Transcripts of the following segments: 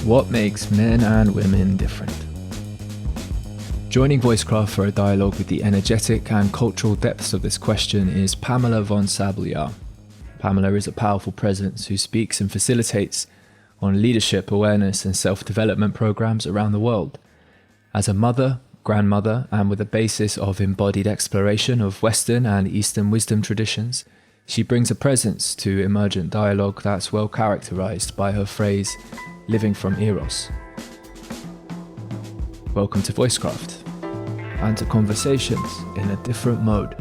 What makes men and women different? Joining Voicecraft for a dialogue with the energetic and cultural depths of this question is Pamela von Sabljar. Pamela is a powerful presence who speaks and facilitates on leadership, awareness and self-development programs around the world. As a mother, grandmother, and with a basis of embodied exploration of Western and Eastern wisdom traditions, she brings a presence to emergent dialogue that's well characterized by her phrase, living from Eros. Welcome to Voicecraft, and to conversations in a different mode.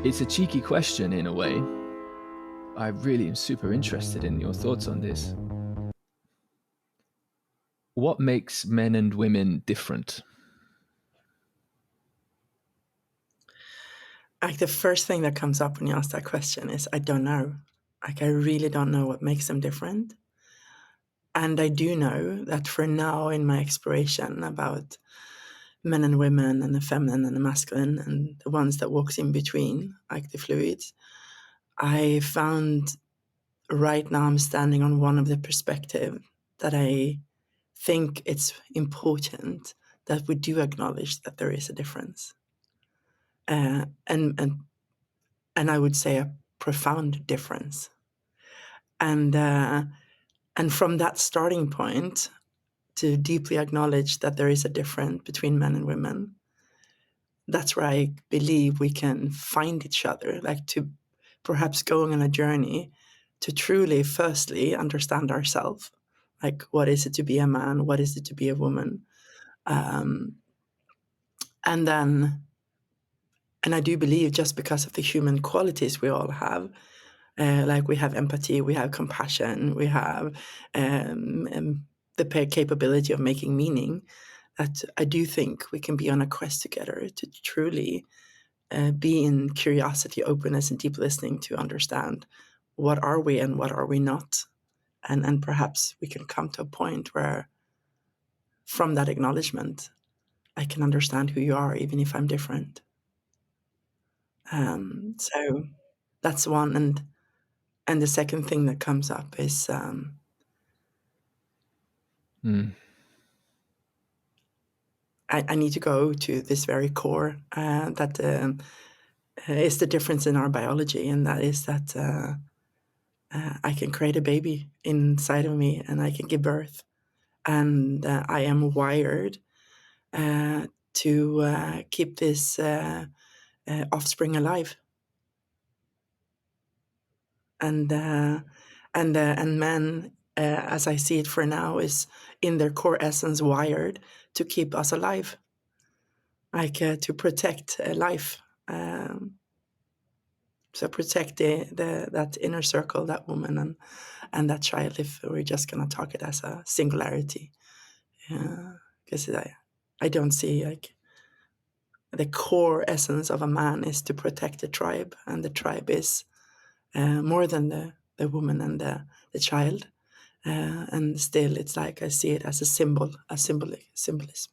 It's a cheeky question in a way. I really am super interested in your thoughts on this. What makes men and women different? Like the first thing that comes up when you ask that question is, I don't know. Like I really don't know what makes them different. And I do know that for now in my exploration about men and women and the feminine and the masculine and the ones that walks in between, like the fluids, I found right now I'm standing on one of the perspective that I think it's important that we do acknowledge that there is a difference. And I would say a profound difference. And from that starting point, to deeply acknowledge that there is a difference between men and women, that's where I believe we can find each other, like to perhaps going on a journey to truly, firstly, understand ourselves. Like, what is it to be a man? What is it to be a woman? And I do believe just because of the human qualities we all have, like we have empathy, we have compassion, we have the capability of making meaning, that I do think we can be on a quest together to truly be in curiosity, openness, and deep listening to understand what are we and what are we not. And perhaps we can come to a point where from that acknowledgement, I can understand who you are, even if I'm different. So that's one. And the second thing that comes up is I need to go to this very core that is the difference in our biology, and that is that I can create a baby inside of me and I can give birth. And I am wired to keep this offspring alive. And men, as I see it for now, is in their core essence wired to keep us alive, like to protect life. So protect that inner circle, that woman and that child, if we're just going to talk it as a singularity. Because I don't see, like, the core essence of a man is to protect the tribe, and the tribe is more than the woman and the child. And still, it's like I see it as a symbol, a symbolism.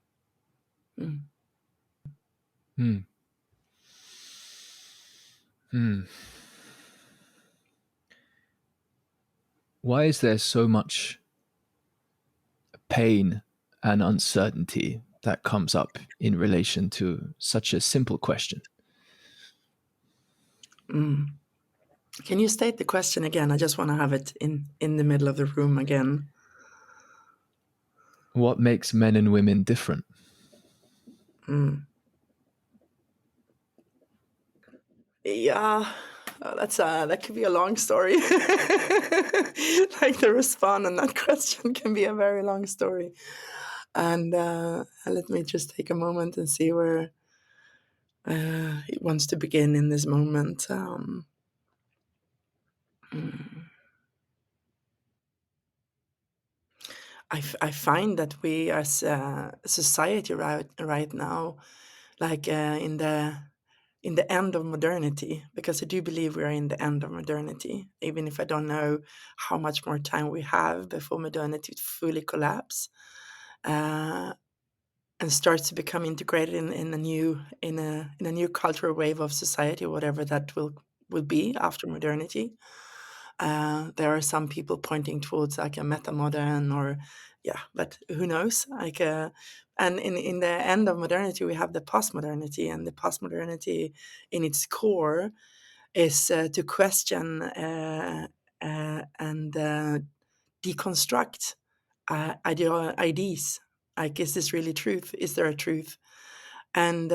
Why is there so much pain and uncertainty that comes up in relation to such a simple question? Can you state the question again? I just want to have it in the middle of the room again. What makes men and women different? Yeah, that could be a long story. Like the response on that question can be a very long story. And let me just take a moment and see where it wants to begin in this moment. I find that we as a society right now, like in the end of modernity, because I do believe we are in the end of modernity, even if I don't know how much more time we have before modernity fully collapse and starts to become integrated in a new cultural wave of society, whatever that will be after modernity. There are some people pointing towards like a meta modern, or yeah, but who knows? Like, and in the end of modernity, we have the postmodernity, and the postmodernity, in its core, is to question and deconstruct ideas. Like, is this really truth? Is there a truth? And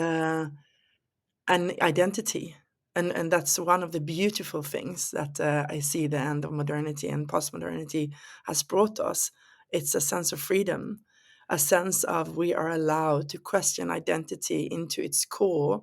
identity. And that's one of the beautiful things that I see the end of modernity and postmodernity has brought us. It's a sense of freedom, a sense of we are allowed to question identity into its core,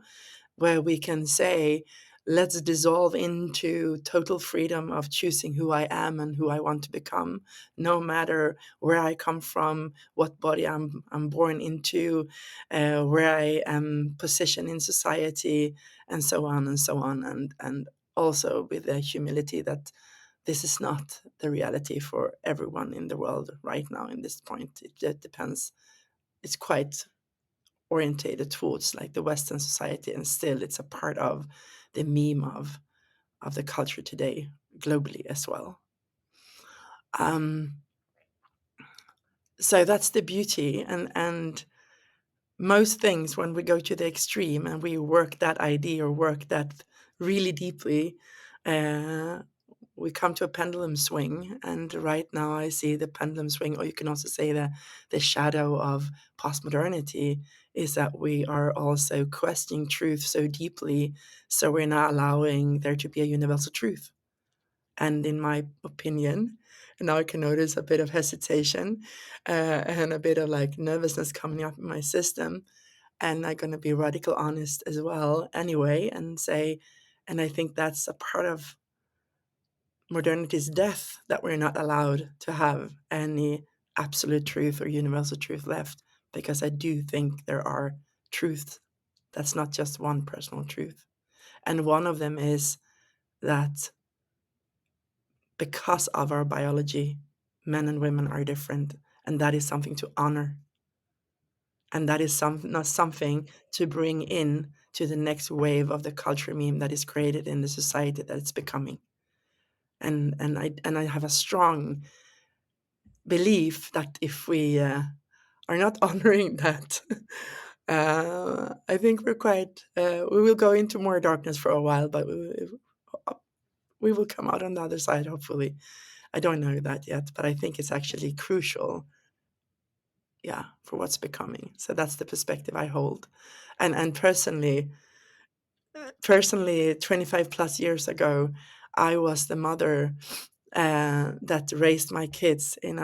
where we can say, let's dissolve into total freedom of choosing who I am and who I want to become, no matter where I come from, what body I'm born into, where I am positioned in society, and so on and so on. And also with the humility that this is not the reality for everyone in the world right now in this point. It depends. It's quite orientated towards like the Western society, and still it's a part of the meme of the culture today globally as well. Um, so that's the beauty, and most things, when we go to the extreme and we work that idea or work that really deeply, uh, we come to a pendulum swing. And right now I see the pendulum swing, or you can also say the shadow of postmodernity, is that we are also questioning truth so deeply, so we're not allowing there to be a universal truth. And in my opinion, now I can notice a bit of hesitation and a bit of like nervousness coming up in my system. And I'm going to be radical honest as well anyway, and say, and I think that's a part of modernity's death, that we're not allowed to have any absolute truth or universal truth left, because I do think there are truths. That's not just one personal truth. And one of them is that because of our biology, men and women are different, and that is something to honor. And that is not something to bring in to the next wave of the culture meme that is created in the society that it's becoming. And I have a strong belief that if we are not honoring that, I think we're quite. We will go into more darkness for a while, but we will come out on the other side, hopefully. I don't know that yet, but I think it's actually crucial, yeah, for what's becoming. So that's the perspective I hold. And personally, 25 plus years ago, I was the mother that raised my kids in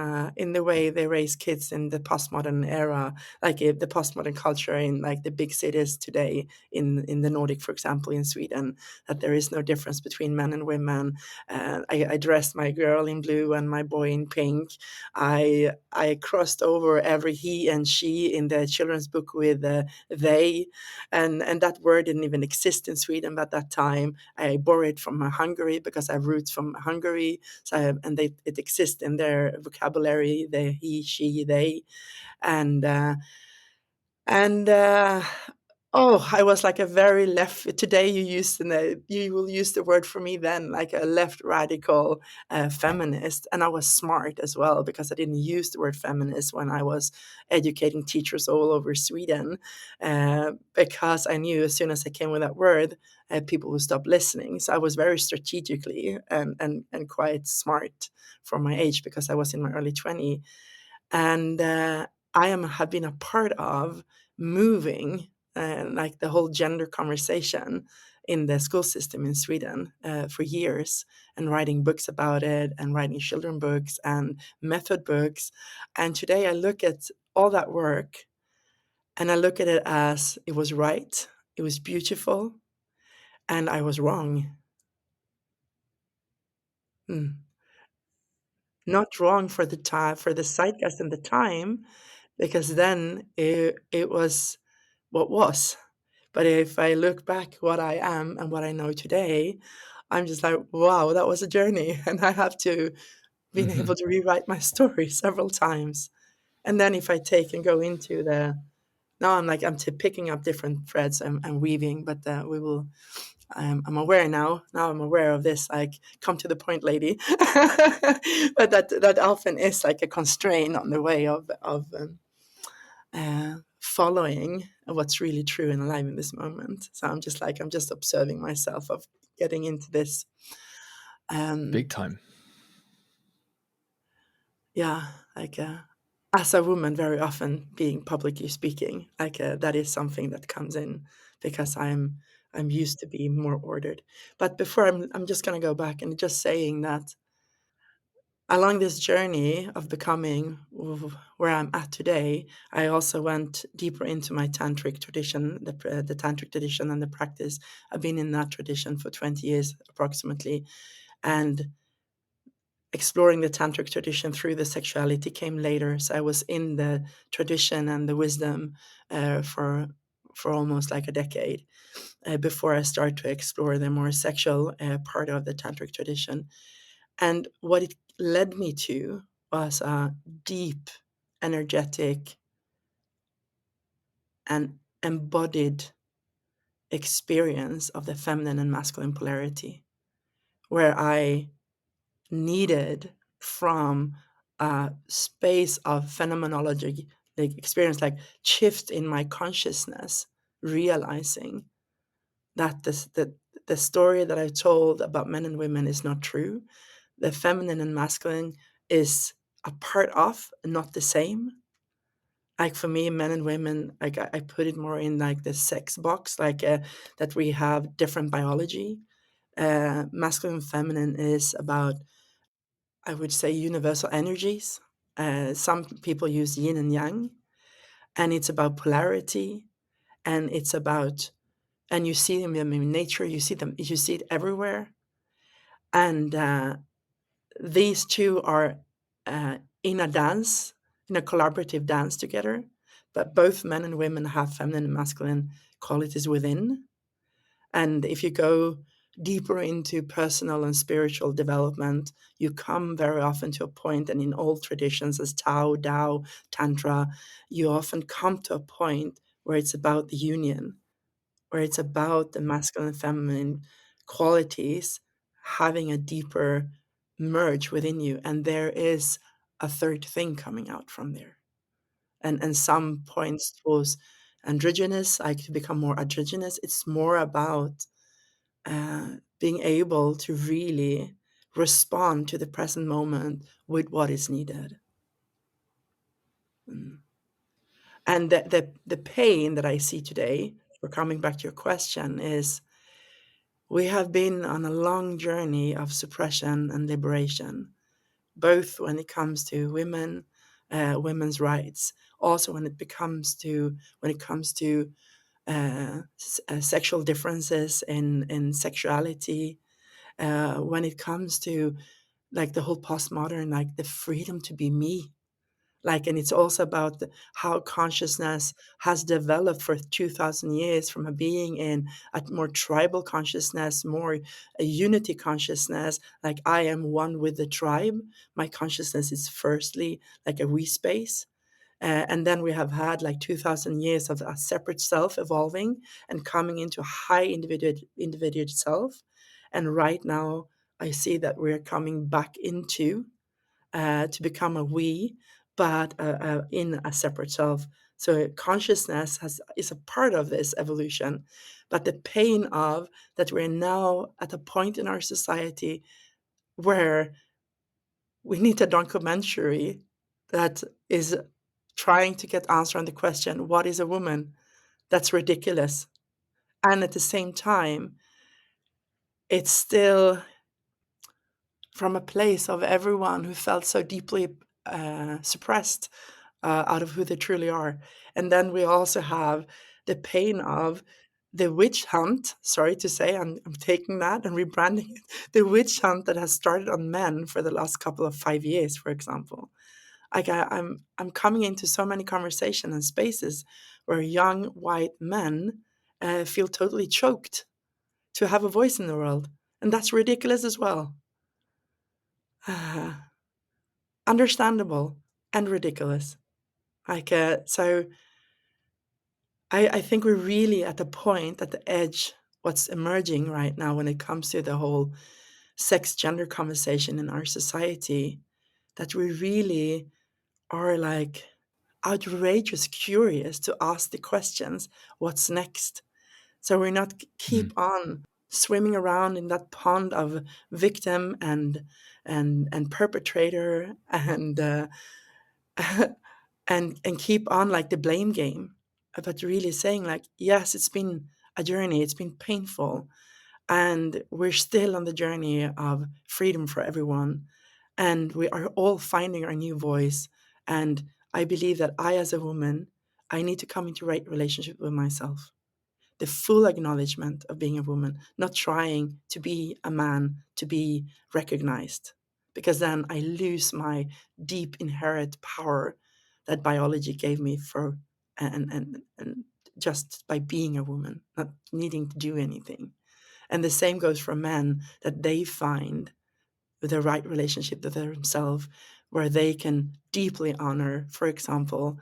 the way they raise kids in the postmodern era, like the postmodern culture in like the big cities today in the Nordic, for example, in Sweden, that there is no difference between men and women. I dressed my girl in blue and my boy in pink. I crossed over every he and she in the children's book with they, and that word didn't even exist in Sweden at that time. I borrowed from Hungary because I have roots from Hungary. So, and it exists in their vocabulary, the he, she, they, and uh, and oh, I was like a very left. Today, you will use the word for me then, like a left radical feminist, and I was smart as well because I didn't use the word feminist when I was educating teachers all over Sweden, because I knew as soon as I came with that word, people would stop listening. So I was very strategically and quite smart for my age because I was in my early 20s, and have been a part of moving like the whole gender conversation in the school system in Sweden for years, and writing books about it, and writing children books and method books. And today I look at all that work, and I look at it as it was right, it was beautiful, and I was wrong. Hmm. Not wrong for the time, for the zeitgeist and the time, because then it was what was. But if I look back what I am and what I know today, I'm just like, wow, that was a journey. And I have to been able to rewrite my story several times. And then if I take and go into the now I'm picking up different threads and weaving, but we will. I'm aware now. Now I'm aware of this. Like, come to the point, lady. But that often is like a constraint on the way of following what's really true and alive in this moment. So I'm just observing myself of getting into this. Big time. Yeah, like as a woman, very often being publicly speaking, like that is something that comes in because I'm used to being more ordered. But before I'm just gonna go back and just saying that along this journey of becoming where I'm at today, I also went deeper into my tantric tradition, the tantric tradition and the practice. I've been in that tradition for 20 years approximately, and exploring the tantric tradition through the sexuality came later. So I was in the tradition and the wisdom for almost like a decade before I started to explore the more sexual part of the tantric tradition. And what it led me to was a deep, energetic, and embodied experience of the feminine and masculine polarity, where I needed from a space of phenomenology, like experience, like shift in my consciousness, realizing that the story that I told about men and women is not true. The feminine and masculine is a part of, not the same. Like for me, men and women, like I put it more in like the sex box, like that we have different biology. Masculine and feminine is about, I would say, universal energies. Some people use yin and yang, and it's about polarity, and it's about, and you see them in nature, you see it everywhere, and these two are in a dance, in a collaborative dance together. But both men and women have feminine and masculine qualities within. And if you go deeper into personal and spiritual development, you come very often to a point, and in old traditions as Tao, Tao, Tantra, you often come to a point where it's about the union, where it's about the masculine and feminine qualities having a deeper merge within you. And there is a third thing coming out from there. And some points towards androgynous, like to become more androgynous. It's more about being able to really respond to the present moment with what is needed. Mm. And the pain that I see today, for coming back to your question, is we have been on a long journey of suppression and liberation, both when it comes to women, women's rights, also when it comes to sexual differences in sexuality, when it comes to like the whole postmodern, like the freedom to be me. Like, and it's also about how consciousness has developed for 2000 years from a being in a more tribal consciousness, more a unity consciousness, like I am one with the tribe. My consciousness is firstly like a we space. And then we have had like 2000 years of a separate self evolving and coming into a high individual self. And right now, I see that we're coming back into to become a we, but in a separate self. So consciousness is a part of this evolution, but the pain of that we're now at a point in our society where we need a documentary that is trying to get answer on the question, what is a woman? That's ridiculous. And at the same time, it's still from a place of everyone who felt so deeply suppressed out of who they truly are. And then we also have the pain of the witch hunt. Sorry to say, I'm taking that and rebranding it. The witch hunt that has started on men for the last couple of 5 years, for example. Like I'm coming into so many conversations and spaces where young white men feel totally choked to have a voice in the world, and that's ridiculous as well. Understandable and ridiculous. Like so, I think we're really at the point, at the edge what's emerging right now when it comes to the whole sex gender conversation in our society, that we really are like outrageous curious to ask the questions, what's next? So we're not Mm. keep on swimming around in that pond of victim and perpetrator and keep on like the blame game, but really saying like, yes, it's been a journey, it's been painful, and we're still on the journey of freedom for everyone, and we are all finding our new voice. And I believe that I, as a woman, I need to come into right relationship with myself, the full acknowledgement of being a woman, not trying to be a man to be recognized, because then I lose my deep inherent power that biology gave me for and just by being a woman, not needing to do anything. And the same goes for men, that they find the right relationship to themselves, where they can deeply honor, for example,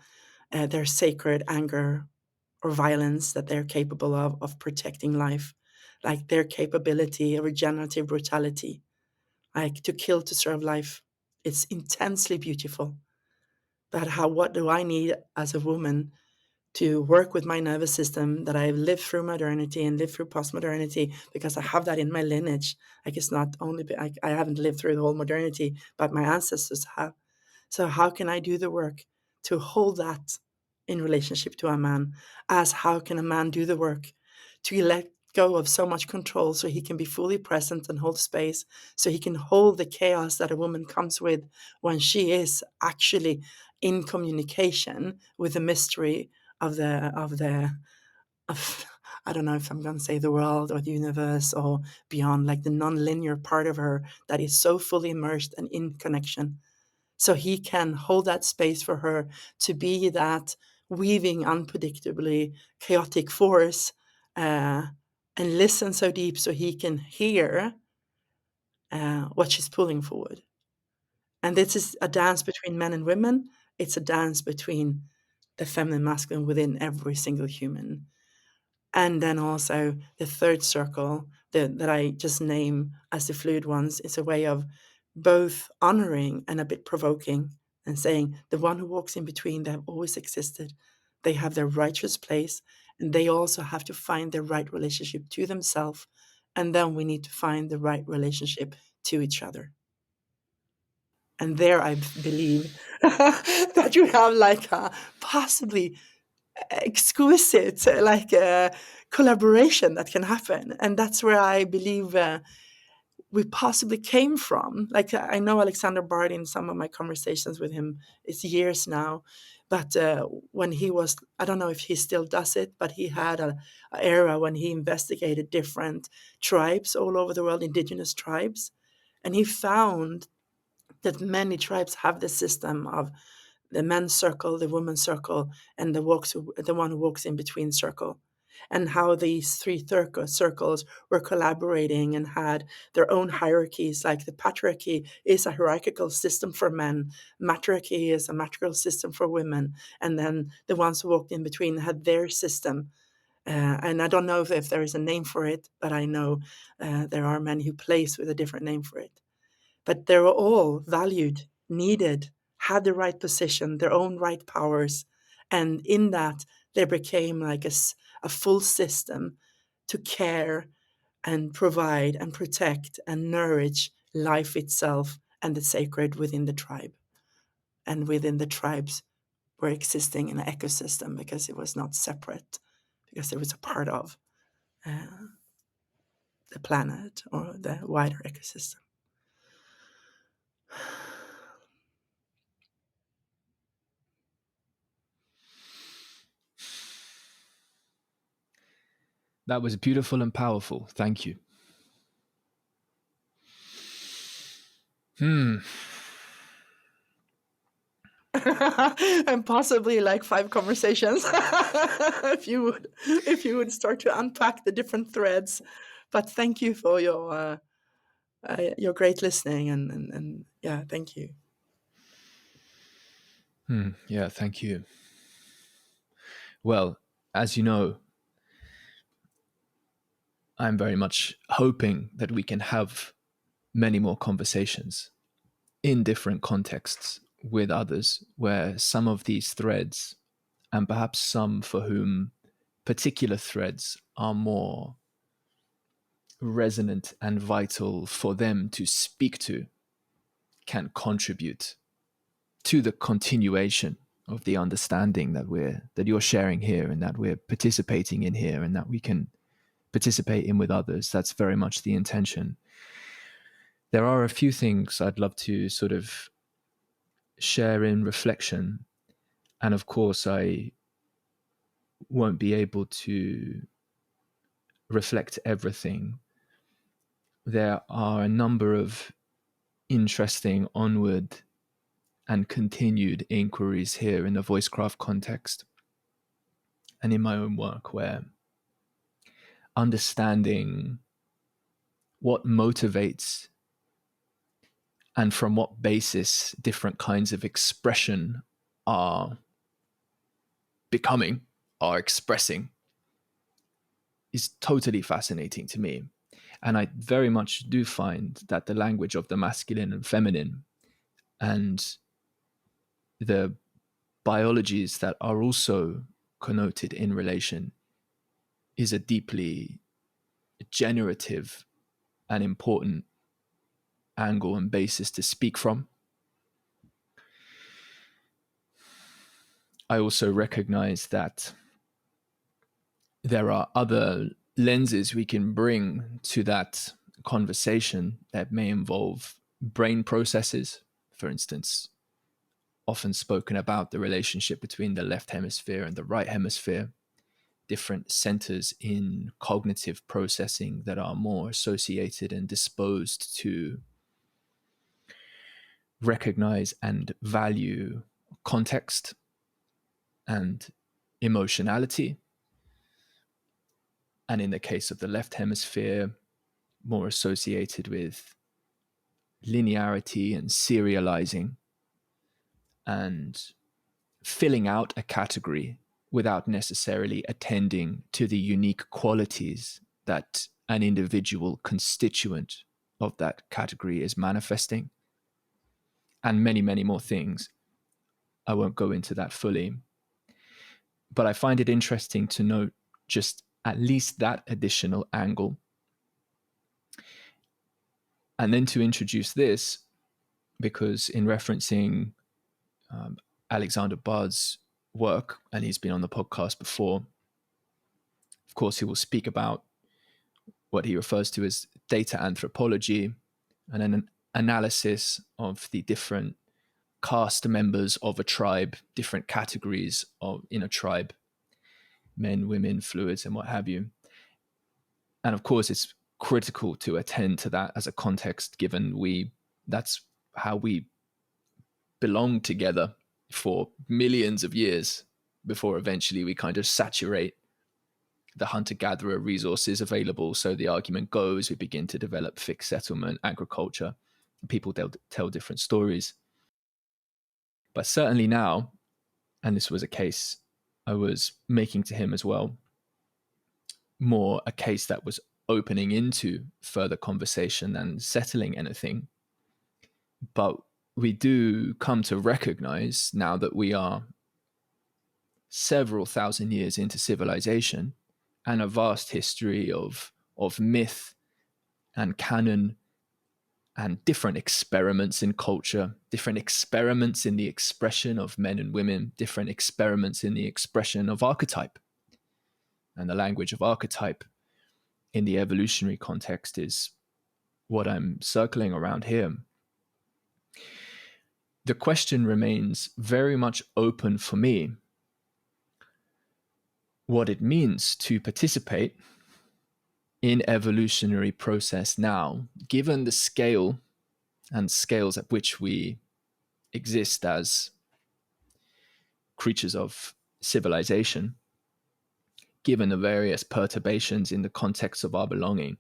their sacred anger or violence that they're capable of protecting life, like their capability of regenerative brutality, like to kill to serve life. It's intensely beautiful. But what do I need as a woman to work with my nervous system that I've lived through modernity and lived through postmodernity, because I have that in my lineage. Like it's not only, I haven't lived through the whole modernity, but my ancestors have. So how can I do the work to hold that in relationship to a man? As how can a man do the work to let go of so much control so he can be fully present and hold space, so he can hold the chaos that a woman comes with when she is actually in communication with the mystery of the of I don't know if I'm going to say the world or the universe or beyond, like the non-linear part of her that is so fully immersed and in connection. So he can hold that space for her to be that weaving, unpredictably chaotic force, uh, and listen so deep so he can hear what she's pulling forward. And this is a dance between men and women. It's a dance between the feminine, masculine within every single human. And then also the third circle that I just name as the fluid ones is a way of both honoring and a bit provoking, and saying the one who walks in between, they have always existed. They have their righteous place, and they also have to find their right relationship to themselves. And then we need to find the right relationship to each other. And there I believe that you have like a possibly exquisite collaboration that can happen, and that's where I believe we possibly came from. Like I know Alexander Bard, in some of my conversations with him, it's years now, but when he was, I don't know if he still does it, but he had a era when he investigated different tribes all over the world, indigenous tribes, and he found that many tribes have this system of the men's circle, the women's circle, and the one who walks in between circle, and how these three circles were collaborating and had their own hierarchies. Like the patriarchy is a hierarchical system for men, matriarchy is a matriarchal system for women, and then the ones who walked in between had their system. And I don't know if there is a name for it, but I know there are men who place with a different name for it. But they were all valued, needed, had the right position, their own right powers. And in that, they became like a full system to care and provide and protect and nourish life itself and the sacred within the tribe. And within the tribes were existing in an ecosystem, because it was not separate, because it was a part of uh, the planet or the wider ecosystem. That was beautiful and powerful. Thank you. Hmm. And possibly like 5 conversations if you would start to unpack the different threads. But thank you for your great listening, and yeah, thank you. Yeah, thank you. Well, as you know, I'm very much hoping that we can have many more conversations in different contexts with others where some of these threads, and perhaps some for whom particular threads are more resonant and vital for them to speak to, can contribute to the continuation of the understanding that you're sharing here and that we're participating in here and that we can participate in with others. That's very much the intention. There are a few things I'd love to sort of share in reflection. And of course, I won't be able to reflect everything. There are a number of interesting onward and continued inquiries here in the Voicecraft context and in my own work, where understanding what motivates and from what basis different kinds of expression are becoming, are expressing, is totally fascinating to me. And I very much do find that the language of the masculine and feminine and the biologies that are also connoted in relation is a deeply generative and important angle and basis to speak from. I also recognize that there are other lenses we can bring to that conversation that may involve brain processes. For instance, often spoken about the relationship between the left hemisphere and the right hemisphere, different centers in cognitive processing that are more associated and disposed to recognize and value context and emotionality. And in the case of the left hemisphere, more associated with linearity and serializing and filling out a category without necessarily attending to the unique qualities that an individual constituent of that category is manifesting, and many, many more things. I won't go into that fully, but I find it interesting to note just at least that additional angle. And then to introduce this, because in referencing Alexander Bard's work, and he's been on the podcast before, of course, he will speak about what he refers to as data anthropology and an analysis of the different caste members of a tribe, different categories in a tribe, men, women, fluids, and what have you. And of course, it's critical to attend to that as a context, given that's how we belong together for millions of years before eventually we kind of saturate the hunter-gatherer resources available. So the argument goes, we begin to develop fixed settlement, agriculture. People tell different stories. But certainly now, and this was a case I was making to him as well, more a case that was opening into further conversation than settling anything. But we do come to recognize now that we are several thousand years into civilization and a vast history of myth and canon and different experiments in culture, different experiments in the expression of men and women, different experiments in the expression of archetype. And the language of archetype in the evolutionary context is what I'm circling around here. The question remains very much open for me what it means to participate in evolutionary process now, given the scale and scales at which we exist as creatures of civilization, given the various perturbations in the context of our belonging.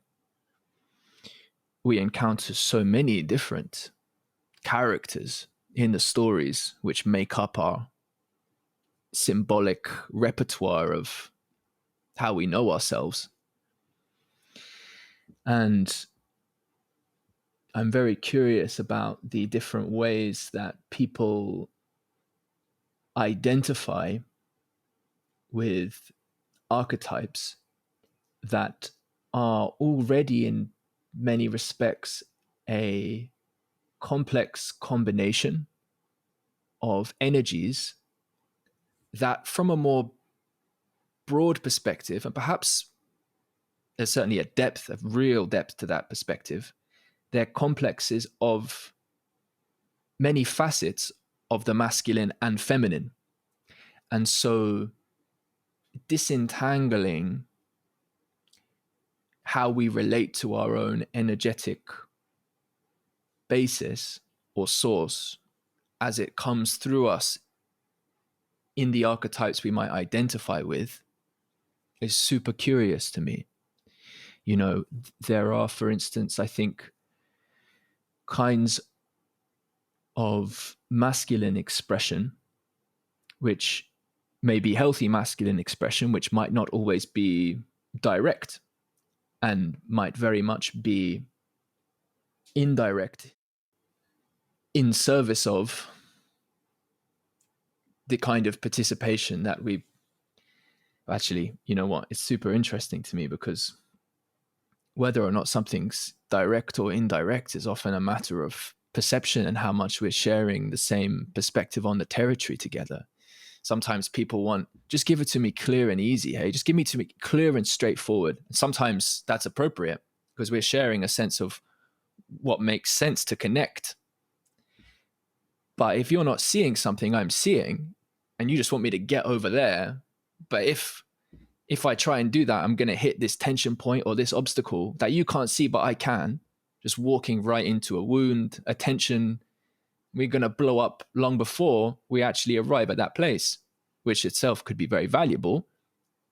We encounter so many different characters in the stories which make up our symbolic repertoire of how we know ourselves. And I'm very curious about the different ways that people identify with archetypes that are already in many respects a complex combination of energies that, from a more broad perspective, and perhaps there's certainly a real depth to that perspective, they're complexes of many facets of the masculine and feminine. And so disentangling how we relate to our own energetic basis or source as it comes through us in the archetypes we might identify with is super curious to me. You know, there are, for instance, I think, kinds of masculine expression, which may be healthy masculine expression, which might not always be direct and might very much be indirect in service of the kind of participation that we actually, you know what, it's super interesting to me because whether or not something's direct or indirect is often a matter of perception and how much we're sharing the same perspective on the territory together. Sometimes people want, just give it to me clear and easy. Hey, just give me to me clear and straightforward. Sometimes that's appropriate because we're sharing a sense of what makes sense to connect. But if you're not seeing something I'm seeing and you just want me to get over there, but if I try and do that, I'm going to hit this tension point or this obstacle that you can't see, but I can, just walking right into a wound, a tension. We're going to blow up long before we actually arrive at that place, which itself could be very valuable.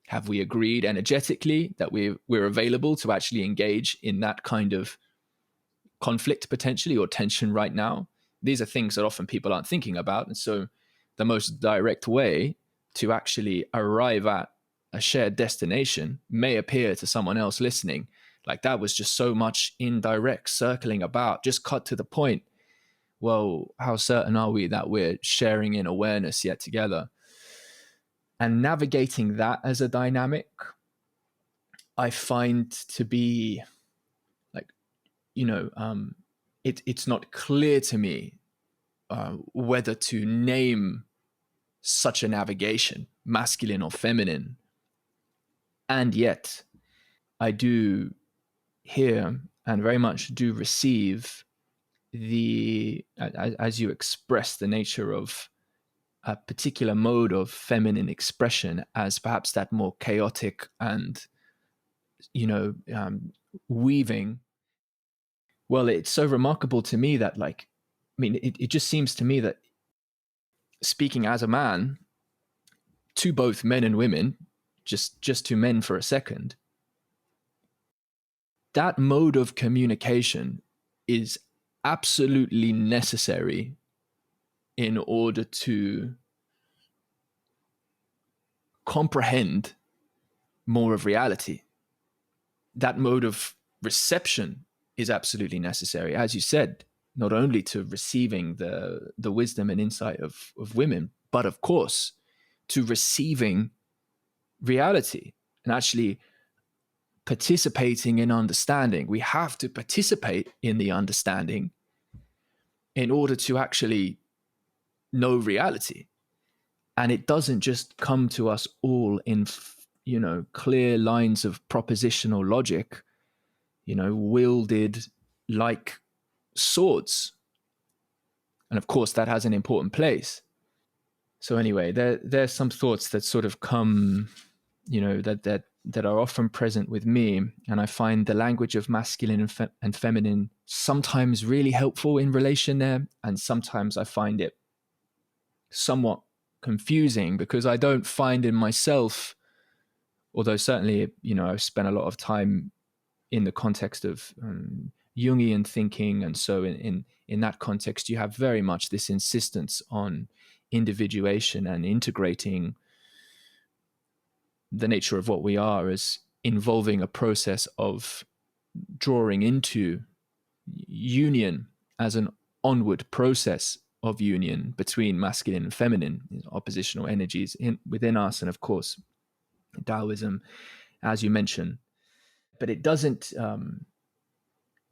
Have we agreed energetically that we're available to actually engage in that kind of conflict potentially or tension right now? These are things that often people aren't thinking about. And so the most direct way to actually arrive at a shared destination may appear to someone else listening like that was just so much indirect circling about, just cut to the point. Well, how certain are we that we're sharing in awareness yet together? And navigating that as a dynamic, I find to be like, it's not clear to me whether to name such a navigation, masculine or feminine. And yet, I do hear and very much do receive as you express the nature of a particular mode of feminine expression as perhaps that more chaotic and, weaving. Well, it's so remarkable to me that, it just seems to me that speaking as a man to both men and women, just to men for a second, that mode of communication is absolutely necessary in order to comprehend more of reality. That mode of reception is absolutely necessary, as you said, not only to receiving the wisdom and insight of women, but of course to receiving reality and actually participating in understanding. We have to participate in the understanding in order to actually know reality. And it doesn't just come to us all in, clear lines of propositional logic, wielded like swords. And of course, that has an important place. So anyway, there's some thoughts that sort of come, that are often present with me, and I find the language of masculine and feminine sometimes really helpful in relation there, and sometimes I find it somewhat confusing because I don't find in myself, although certainly, I've spent a lot of time in the context of Jungian thinking, and so in that context, you have very much this insistence on individuation and integrating the nature of what we are as involving a process of drawing into union as an onward process of union between masculine and feminine, oppositional energies within us, and of course, Taoism, as you mentioned. But it doesn't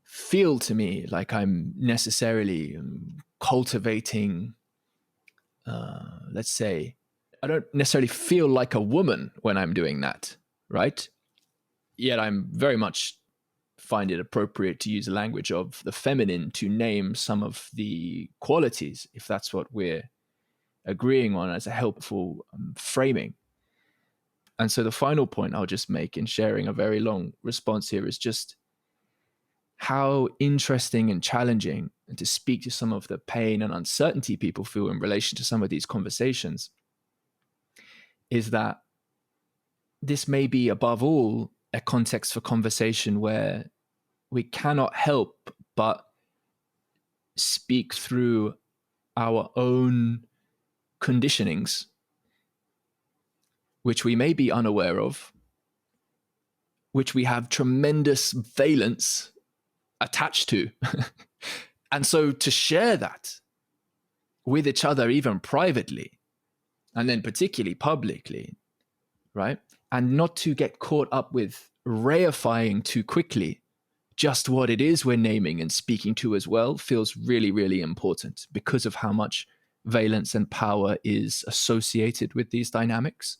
feel to me like I'm necessarily cultivating, let's say, I don't necessarily feel like a woman when I'm doing that, right? Yet I'm very much find it appropriate to use the language of the feminine to name some of the qualities, if that's what we're agreeing on as a helpful framing. And so the final point I'll just make in sharing a very long response here is just how interesting and challenging and to speak to some of the pain and uncertainty people feel in relation to some of these conversations is that this may be above all a context for conversation where we cannot help but speak through our own conditionings, which we may be unaware of, which we have tremendous valence attached to. And so to share that with each other, even privately, and then particularly publicly, right? And not to get caught up with reifying too quickly just what it is we're naming and speaking to as well feels really, really important because of how much valence and power is associated with these dynamics.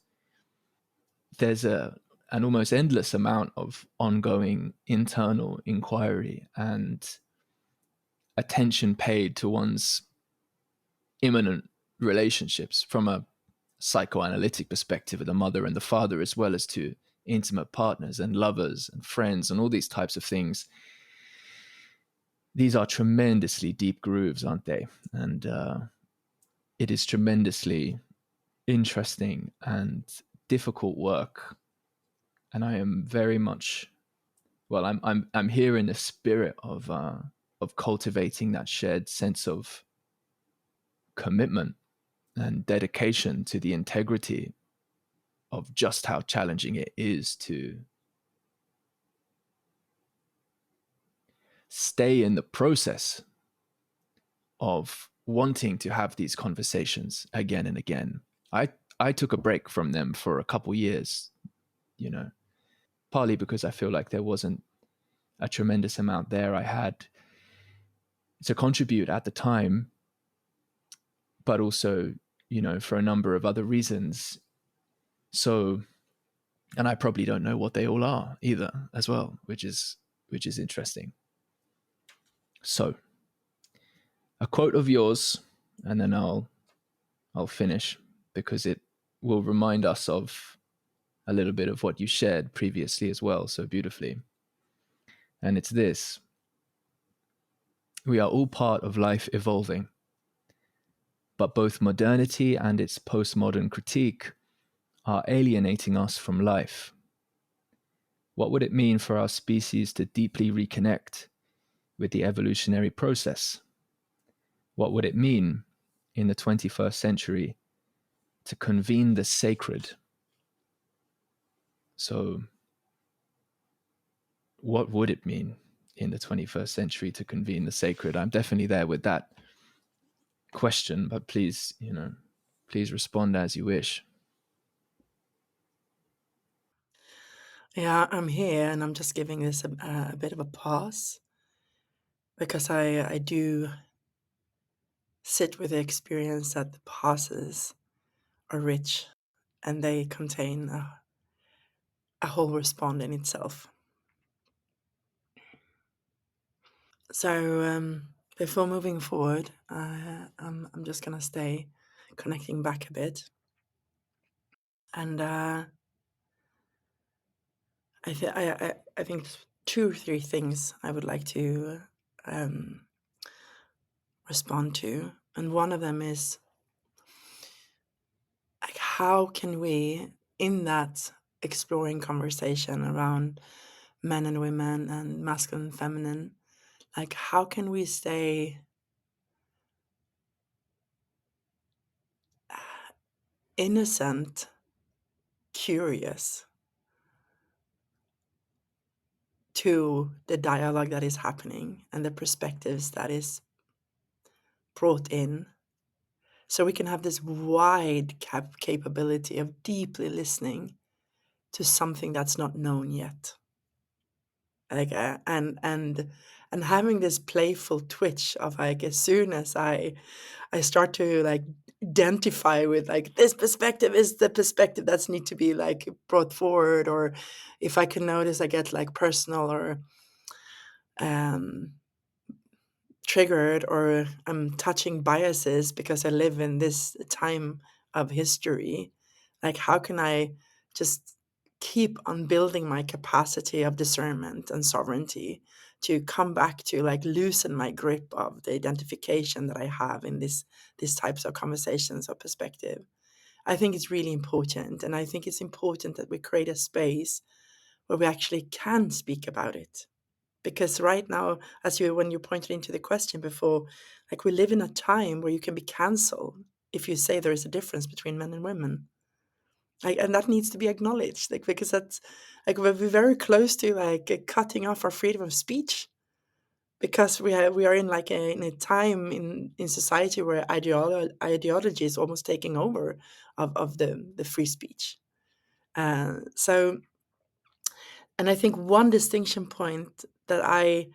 There's an almost endless amount of ongoing internal inquiry and attention paid to one's immanent relationships from a psychoanalytic perspective of the mother and the father, as well as to intimate partners and lovers and friends and all these types of things. These are tremendously deep grooves, aren't they? And it is tremendously interesting and difficult work. And I am very much, well, I'm here in the spirit of cultivating that shared sense of commitment and dedication to the integrity of just how challenging it is to stay in the process of wanting to have these conversations again and again. I took a break from them for a couple years, you know, partly because I feel like there wasn't a tremendous amount there I had to contribute at the time, but also, you know, for a number of other reasons. So, and I probably don't know what they all are either as well, which is interesting. So, a quote of yours, and then I'll finish because it will remind us of a little bit of what you shared previously as well, so beautifully. And it's this: we are all part of life evolving, but both modernity and its postmodern critique are alienating us from life. What would it mean for our species to deeply reconnect with the evolutionary process? What would it mean in the 21st century to convene the sacred? So, what would it mean in the 21st century to convene the sacred? I'm definitely there with that question, but please, you know, please respond as you wish. Yeah, I'm here and I'm just giving this a bit of a pause because I do sit with the experience that the pauses are rich and they contain a whole response in itself. So before moving forward, I'm just gonna stay connecting back a bit, and I think two or three things I would like to respond to, and one of them is like how can we, in that exploring conversation around men and women and masculine and feminine, like how can we stay innocent, curious, to the dialogue that is happening and the perspectives that is brought in, so we can have this wide capability of deeply listening to something that's not known yet. Like and having this playful twitch of like, as soon as I start to like identify with like, this perspective is the perspective that's need to be like brought forward, or if I can notice I get like personal or um triggered, or I'm touching biases because I live in this time of history, like how can I just keep on building my capacity of discernment and sovereignty to come back to like loosen my grip of the identification that I have in these types of conversations or perspective. I think it's really important, and I think it's important that we create a space where we actually can speak about it, because right now, as you when you pointed into the question before, like we live in a time where you can be cancelled if you say there is a difference between men and women, like, and that needs to be acknowledged, like, because that's like we're very close to like cutting off our freedom of speech, because we are in like in a time in society where ideology is almost taking over of the free speech. So, and I think one distinction point that I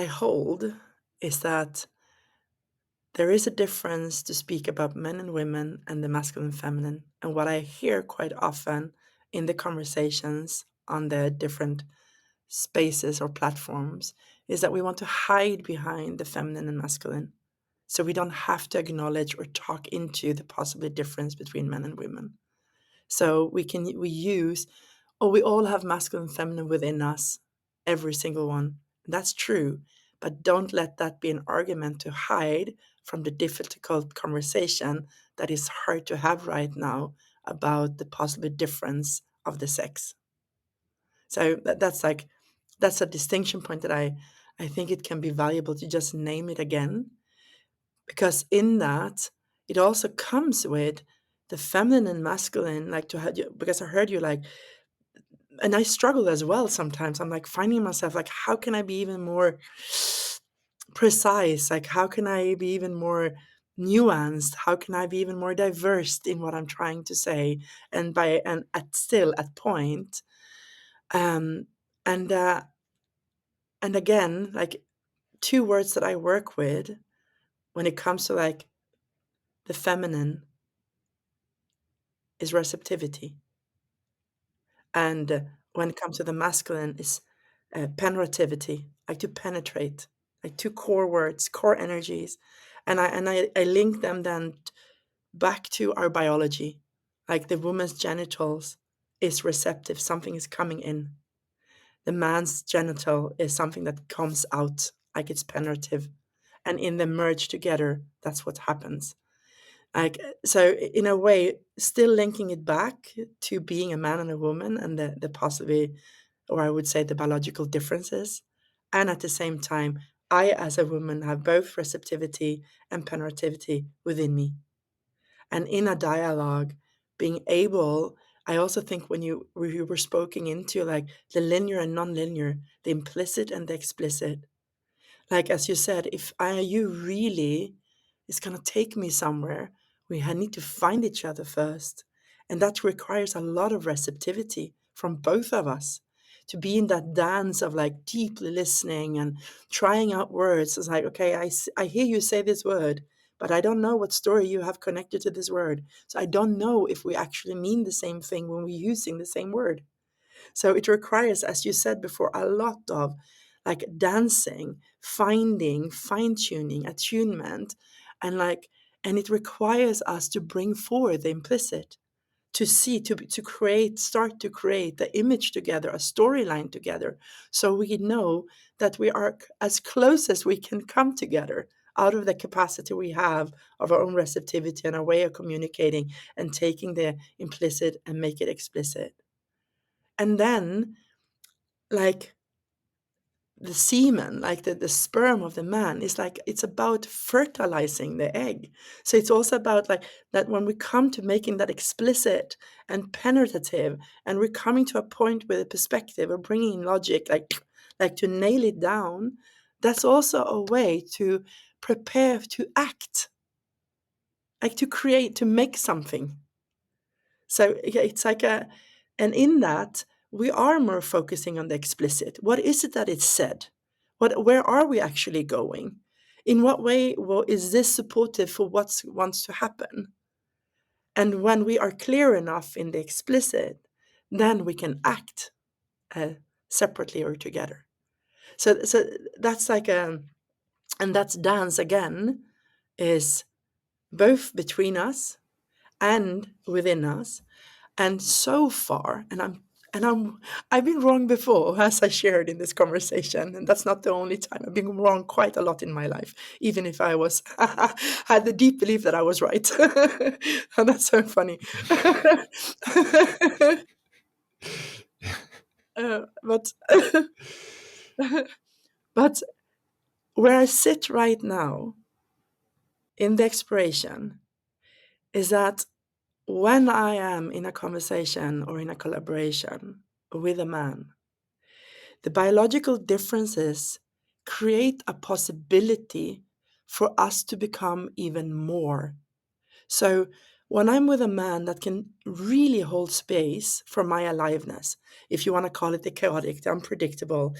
hold is that there is a difference to speak about men and women and the masculine and feminine. And what I hear quite often in the conversations on the different spaces or platforms is that we want to hide behind the feminine and masculine. So we don't have to acknowledge or talk into the possible difference between men and women. So we use, oh, we all have masculine and feminine within us, every single one. That's true, but don't let that be an argument to hide from the difficult conversation that is hard to have right now about the possible difference of the sex. So that's a distinction point that I think it can be valuable to just name it again, because in that it also comes with the feminine and masculine, like to have you, because I heard you like, and I struggle as well sometimes. I'm like finding myself like, how can I be even more precise? Like, how can I be even more nuanced? How can I be even more diverse in what I'm trying to say? And by and at still at point, um, and and again, like two words that I work with when it comes to like the feminine is receptivity, and when it comes to the masculine is penetrativity, like to penetrate, like two core words, core energies, and I link them then back to our biology, like the woman's genitals is receptive, something is coming in. The man's genital is something that comes out, like it's penetrative, and in them merge together, that's what happens. Like, so in a way, still linking it back to being a man and a woman and the possibly, or I would say the biological differences. And at the same time, I as a woman have both receptivity and penetrativity within me. And in a dialogue, being able, I also think when you were spoken into like the linear and non-linear, the implicit and the explicit, like as you said, if you really is going to take me somewhere, need to find each other first. And that requires a lot of receptivity from both of us to be in that dance of like deeply listening and trying out words. It's like, okay, I hear you say this word, but I don't know what story you have connected to this word. So I don't know if we actually mean the same thing when we're using the same word. So it requires, as you said before, a lot of like dancing, finding, fine tuning, attunement, and like, and it requires us to bring forward the implicit, to see, to create, start to create the image together, a storyline together, so we know that we are as close as we can come together out of the capacity we have of our own receptivity and our way of communicating and taking the implicit and make it explicit. And then, like, the semen, like the sperm of the man, is like, it's about fertilizing the egg. So it's also about like that when we come to making that explicit and penetrative, and we're coming to a point with a perspective or bringing in logic, like to nail it down, that's also a way to prepare to act, like to create, to make something. So it's like and in that, we are more focusing on the explicit. What is it that it's said? Where are we actually going? In what way is this supportive for what wants to happen? And when we are clear enough in the explicit, then we can act separately or together. So that's like and that's dance again, is both between us and within us. And so far, I've been wrong before, as I shared in this conversation, and that's not the only time. I've been wrong quite a lot in my life, even if I was had the deep belief that I was right. And that's so funny. But but where I sit right now in the exploration is that when I am in a conversation or in a collaboration with a man, the biological differences create a possibility for us to become even more. So when I'm with a man that can really hold space for my aliveness, if you want to call it the chaotic, the unpredictable,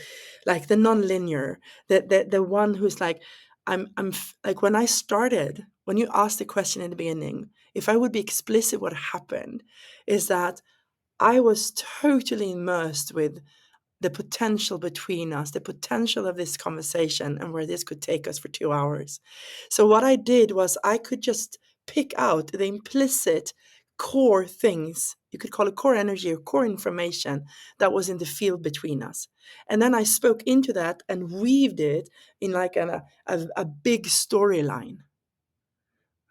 like the non-linear, the one who's like, like when I started, when you asked the question in the beginning, if I would be explicit, what happened is that I was totally immersed with the potential between us, the potential of this conversation, and where this could take us for 2 hours. So what I did was I could just pick out the implicit core things, you could call it core energy or core information, that was in the field between us. And then I spoke into that and weaved it in like a big storyline.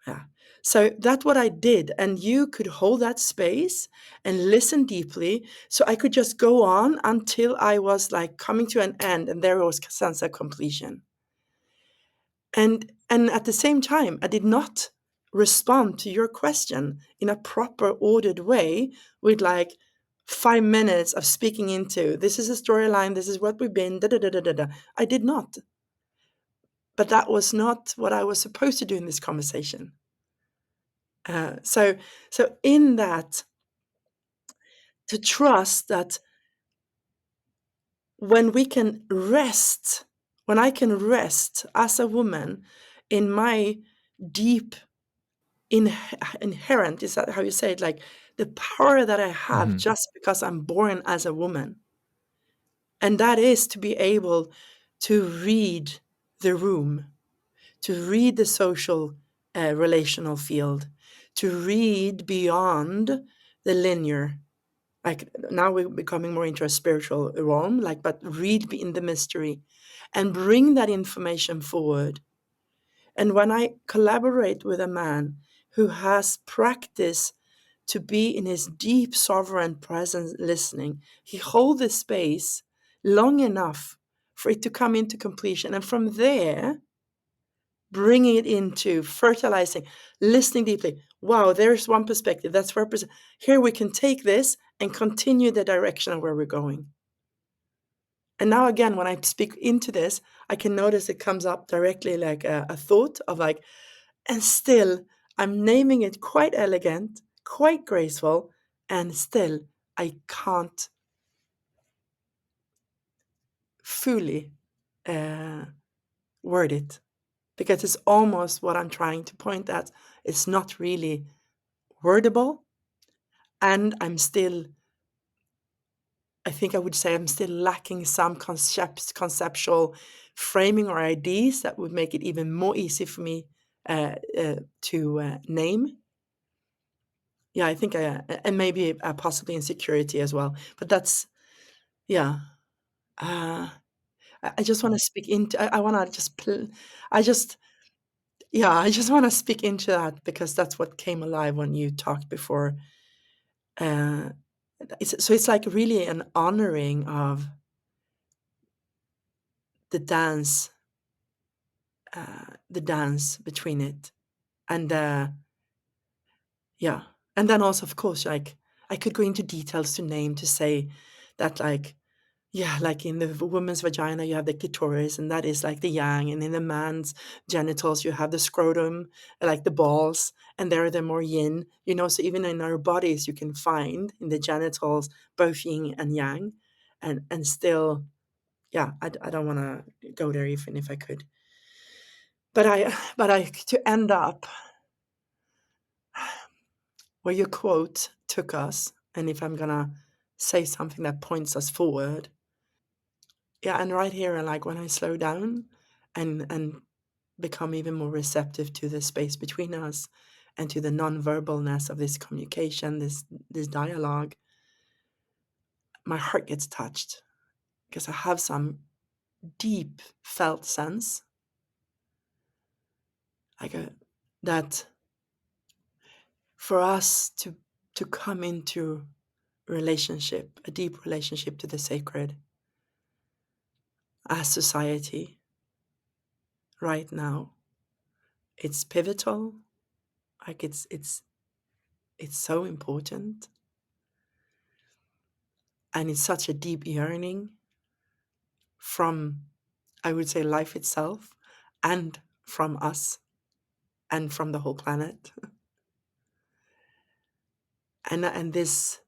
Yeah. So that's what I did. And you could hold that space and listen deeply. So I could just go on until I was like coming to an end, and there was a sense of completion. And at the same time, I did not respond to your question in a proper ordered way with like 5 minutes of speaking into, this is a storyline, this is what we've been, da da da da da da. I did not. But that was not what I was supposed to do in this conversation. So in that, to trust that when we can rest, when I can rest as a woman in my deep inherent, is that how you say it? Like the power that I have just because I'm born as a woman. And that is to be able to read the room, to read the social relational field, to read beyond the linear. Like now we're becoming more into a spiritual realm, like, but read in the mystery and bring that information forward. And when I collaborate with a man who has practice to be in his deep sovereign presence listening, he holds the space long enough for it to come into completion. And from there, bringing it into fertilizing, listening deeply. Wow, there's one perspective that's represent. Here we can take this and continue the direction of where we're going. And now again, when I speak into this, I can notice it comes up directly like a thought of like, and still I'm naming it quite elegant, quite graceful, and still I can't fully word it, because it's almost what I'm trying to point at. It's not really wordable, and I think I would say I'm still lacking some conceptual framing or ideas that would make it even more easy for me to name. Yeah, I think and maybe possibly insecurity as well. But that's, yeah. I just want to speak into. I want to just. I just. Yeah, I just want to speak into that because that's what came alive when you talked before. Uh, so it's like really an honoring of the dance, the dance between it, and yeah, and then also, of course, like I could go into details to name to say that, like, yeah, like in the woman's vagina, you have the clitoris, and that is like the yang, and in the man's genitals, you have the scrotum, like the balls, and they're the more yin. So even in our bodies, you can find in the genitals both yin and yang, and still, yeah, I don't want to go there even if I could, but I to end up where your quote took us, and if I'm gonna say something that points us forward, yeah, and right here, and like when I slow down and become even more receptive to the space between us and to the non-verbalness of this communication, this dialogue, my heart gets touched because I have some deep felt sense, like that for us to come into relationship, a deep relationship to the sacred as society right now, it's pivotal. Like it's so important, and it's such a deep yearning from, I would say, life itself, and from us, and from the whole planet. And this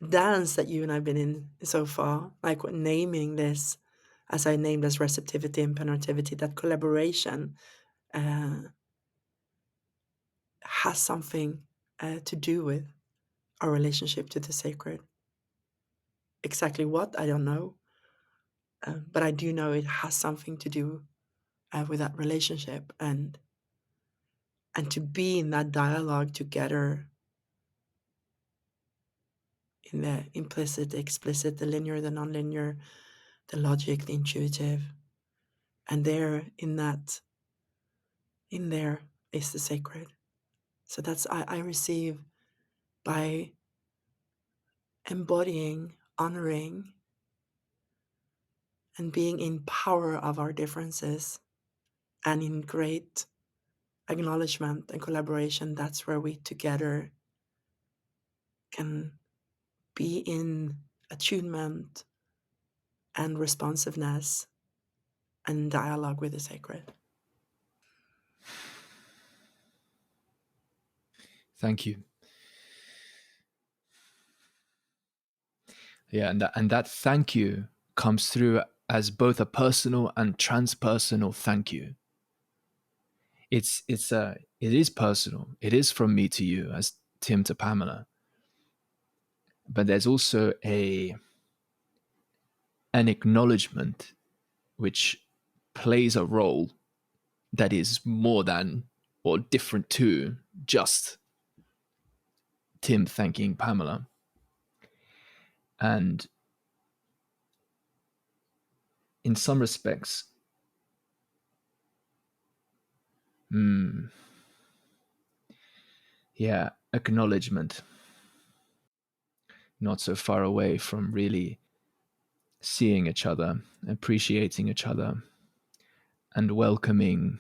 dance that you and I've been in so far, like naming this, as I named as receptivity and penetrativity, that collaboration uh, has something to do with our relationship to the sacred. Exactly what, I don't know, but I do know it has something to do with that relationship, and to be in that dialogue together, in the implicit, the explicit, the linear, the nonlinear, the logic, the intuitive, and there in there is the sacred. So that's I receive by embodying, honoring, and being in power of our differences, and in great acknowledgement and collaboration. That's where we together can be in attunement and responsiveness and dialogue with the sacred. Thank you. Yeah, and that thank you comes through as both a personal and transpersonal thank you. It is personal. It is from me to you, as Tim to Pamela. But there's also an acknowledgement which plays a role that is more than or different to just Tim thanking Pamela. And in some respects, yeah, acknowledgement, not so far away from really seeing each other, appreciating each other, and welcoming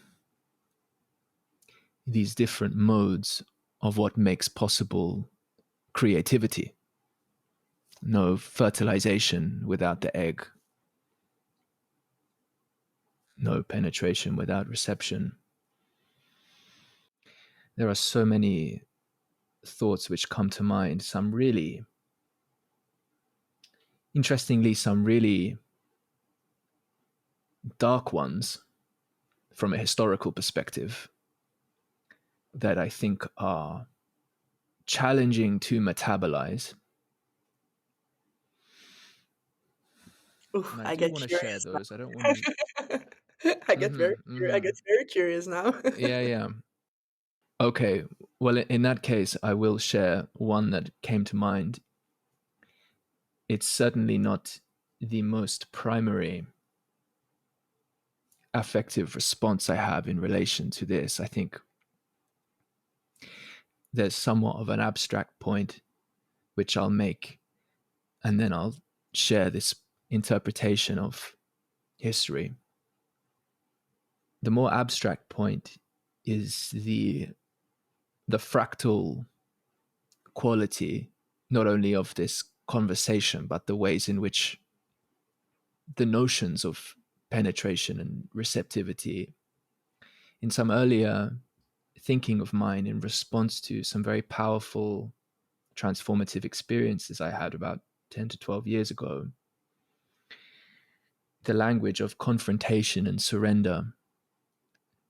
these different modes of what makes possible creativity. No fertilization without the egg, no penetration without reception. There are so many thoughts which come to mind, some really, interestingly, some really dark ones from a historical perspective that I think are challenging to metabolize. Ooh, And I I do get want to share curious those. I don't want to. now. I get very curious now. Yeah, yeah. Okay. Well, in that case, I will share one that came to mind. It's certainly not the most primary affective response I have in relation to this. I think there's somewhat of an abstract point which I'll make, and then I'll share this interpretation of history. The more abstract point is the fractal quality, not only of this conversation, but the ways in which the notions of penetration and receptivity, in some earlier thinking of mine in response to some very powerful transformative experiences I had about 10 to 12 years ago, the language of confrontation and surrender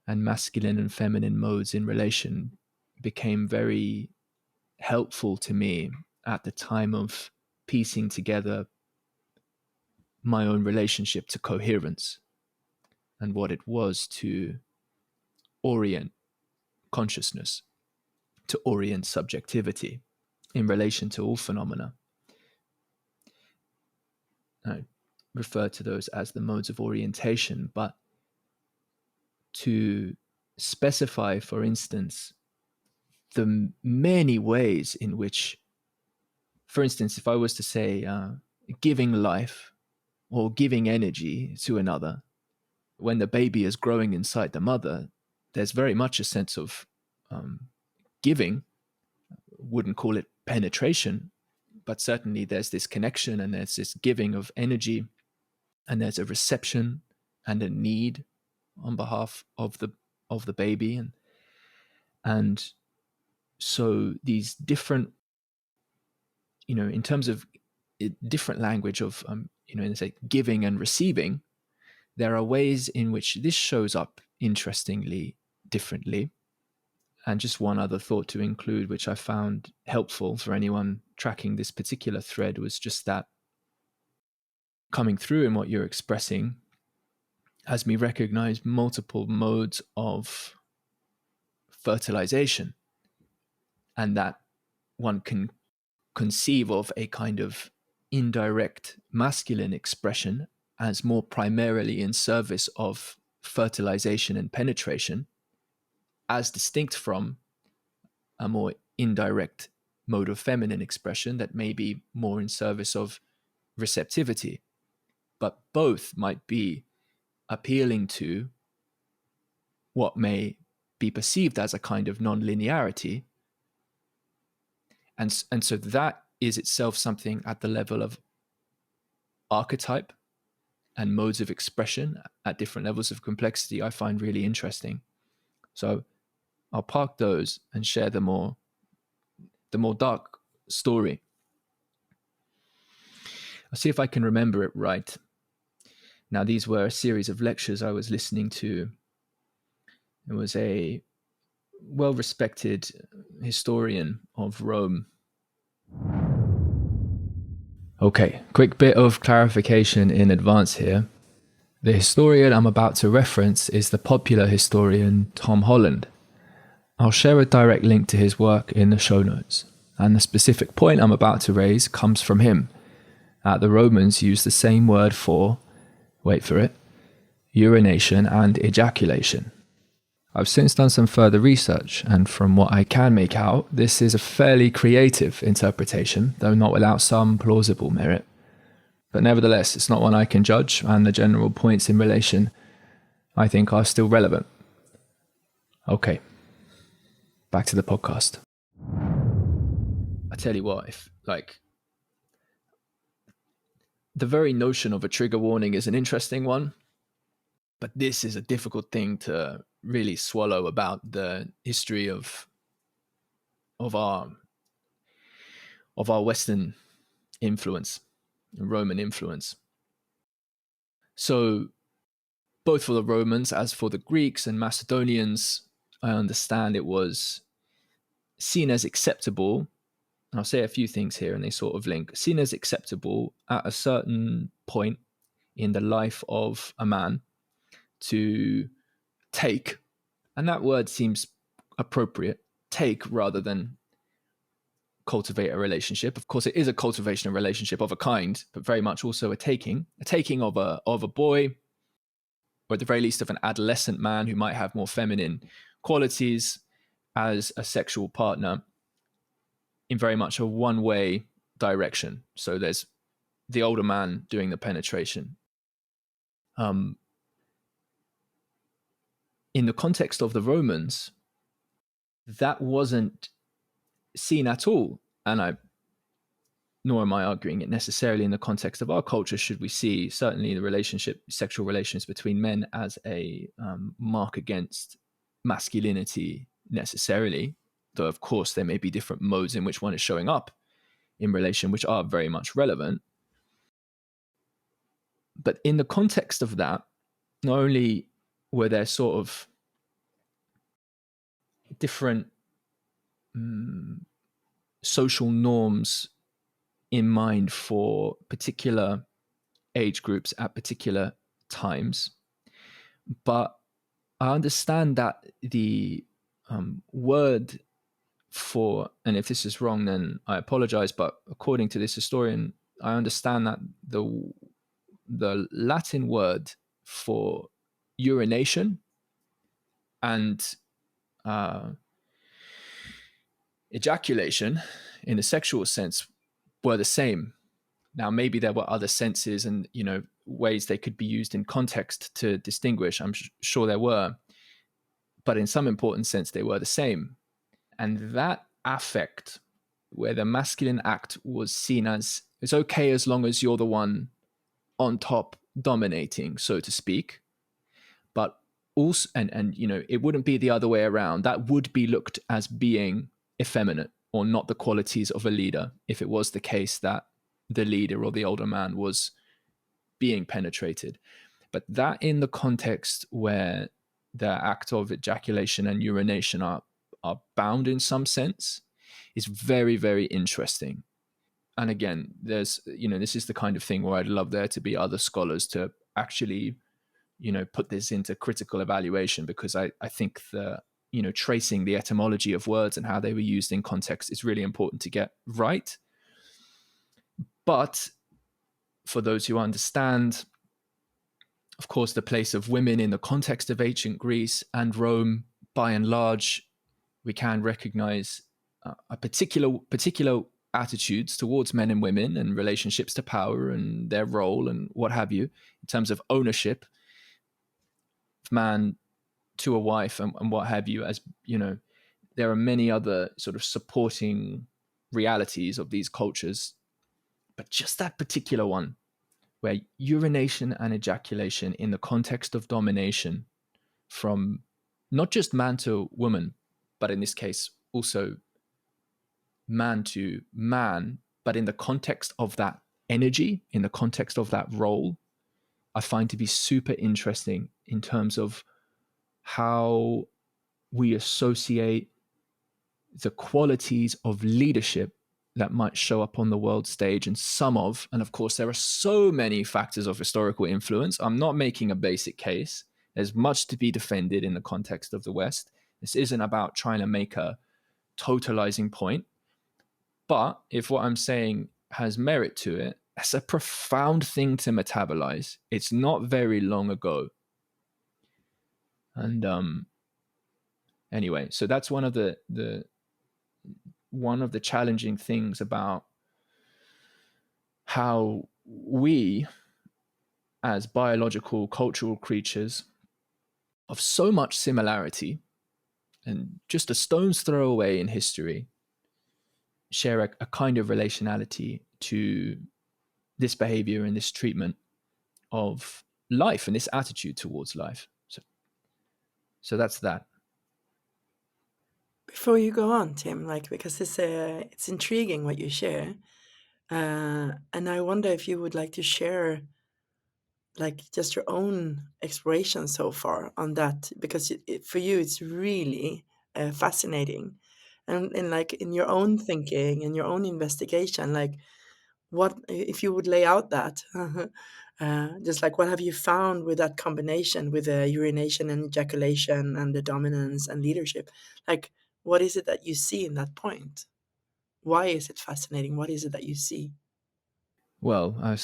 and masculine and feminine modes in relation became very helpful to me at the time of piecing together my own relationship to coherence and what it was to orient consciousness, to orient subjectivity in relation to all phenomena. I refer to those as the modes of orientation, but to specify, for instance, the many ways in which, for instance, if I was to say giving life or giving energy to another, when the baby is growing inside the mother, there's very much a sense of giving. Wouldn't call it penetration, but certainly there's this connection and there's this giving of energy, and there's a reception and a need on behalf of the baby, and so these different, in terms of different language of in say giving and receiving, there are ways in which this shows up interestingly differently. And just one other thought to include, which I found helpful for anyone tracking this particular thread, was just that coming through in what you're expressing has me recognize multiple modes of fertilization, and that one can conceive of a kind of indirect masculine expression as more primarily in service of fertilization and penetration, as distinct from a more indirect mode of feminine expression that may be more in service of receptivity. But both might be appealing to what may be perceived as a kind of non-linearity. And so that is itself something at the level of archetype and modes of expression at different levels of complexity I find really interesting. So I'll park those and share the more dark story. I'll see if I can remember it right. Now, these were a series of lectures I was listening to. It was a well-respected historian of Rome. Okay, quick bit of clarification in advance here. The historian I'm about to reference is the popular historian Tom Holland. I'll share a direct link to his work in the show notes, and the specific point I'm about to raise comes from him. The Romans used the same word for, wait for it, urination and ejaculation. I've since done some further research, and from what I can make out, this is a fairly creative interpretation, though not without some plausible merit. But nevertheless, it's not one I can judge, and the general points in relation, I think, are still relevant. Okay, back to the podcast. I tell you what, if the very notion of a trigger warning is an interesting one, but this is a difficult thing to really swallow about the history of our Western influence, Roman influence. So both for the Romans as for the Greeks and Macedonians, I understand it was seen as acceptable. And I'll say a few things here and they sort of link. Seen as acceptable at a certain point in the life of a man to take, and that word seems appropriate, take rather than cultivate a relationship. Of course, it is a cultivation of relationship of a kind, but very much also a taking of a boy, or at the very least of an adolescent man who might have more feminine qualities as a sexual partner in very much a one-way direction. So there's the older man doing the penetration. In the context of the Romans, that wasn't seen at all. And nor am I arguing it necessarily in the context of our culture, should we see certainly the sexual relations between men as a mark against masculinity necessarily, though of course there may be different modes in which one is showing up in relation, which are very much relevant. But in the context of that, not only were there sort of different social norms in mind for particular age groups at particular times, but I understand that the word for, and if this is wrong, then I apologize, but according to this historian, I understand that the Latin word for urination and ejaculation in a sexual sense were the same. Now, maybe there were other senses and, ways they could be used in context to distinguish. I'm sure there were, but in some important sense, they were the same. And that affect, where the masculine act was seen as, it's okay as long as you're the one on top dominating, so to speak. But also, and it wouldn't be the other way around. That would be looked as being effeminate or not the qualities of a leader if it was the case that the leader or the older man was being penetrated. But that in the context where the act of ejaculation and urination are bound in some sense is very, very interesting. And again, there's, this is the kind of thing where I'd love there to be other scholars to actually, put this into critical evaluation, because I think the, tracing the etymology of words and how they were used in context is really important to get right. But for those who understand, of course, the place of women in the context of ancient Greece and Rome, by and large, we can recognize a particular attitudes towards men and women and relationships to power and their role and what have you, in terms of ownership of man to a wife and what have you. As there are many other sort of supporting realities of these cultures, but just that particular one, where urination and ejaculation in the context of domination from not just man to woman, but in this case also man to man, but in the context of that energy, in the context of that role, I find to be super interesting in terms of how we associate the qualities of leadership that might show up on the world stage, and of course, there are so many factors of historical influence. I'm not making a basic case. There's much to be defended in the context of the West. This isn't about trying to make a totalizing point. But if what I'm saying has merit to it, that's a profound thing to metabolize. It's not very long ago. And anyway, so that's one of the challenging things about how we, as biological cultural creatures of so much similarity and just a stone's throw away in history, share a kind of relationality to this behavior and this treatment of life and this attitude towards life. So that's that. Before you go on, Tim, because it's intriguing what you share, and I wonder if you would like to share just your own exploration so far on that, because for you it's really fascinating, and in your own thinking and your own investigation, what if you would lay out that just what have you found with that combination with the urination and ejaculation and the dominance and leadership? What is it that you see in that point? Why is it fascinating? What is it that you see? Well, I'm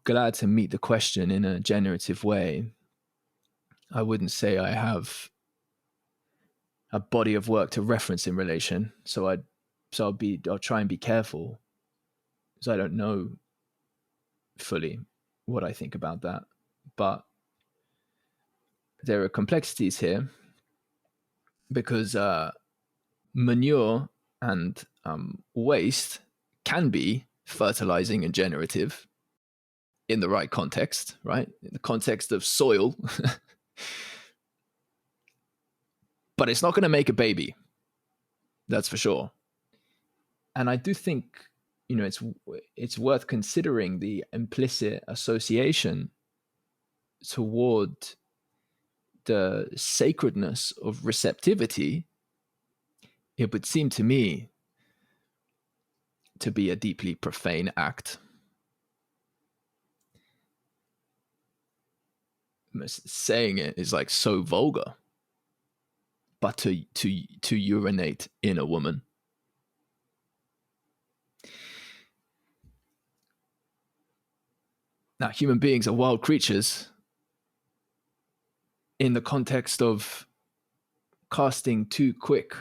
glad to meet the question in a generative way. I wouldn't say I have a body of work to reference in relation, I'll try and be careful, because I don't know fully what I think about that. But there are complexities here because manure and waste can be fertilizing and generative in the right context, right? In the context of soil. But it's not going to make a baby. That's for sure. And I do think, it's worth considering the implicit association toward the sacredness of receptivity. It would seem to me to be a deeply profane act. Saying it is like so vulgar, but to urinate in a woman. Now, human beings are wild creatures in the context of casting too quick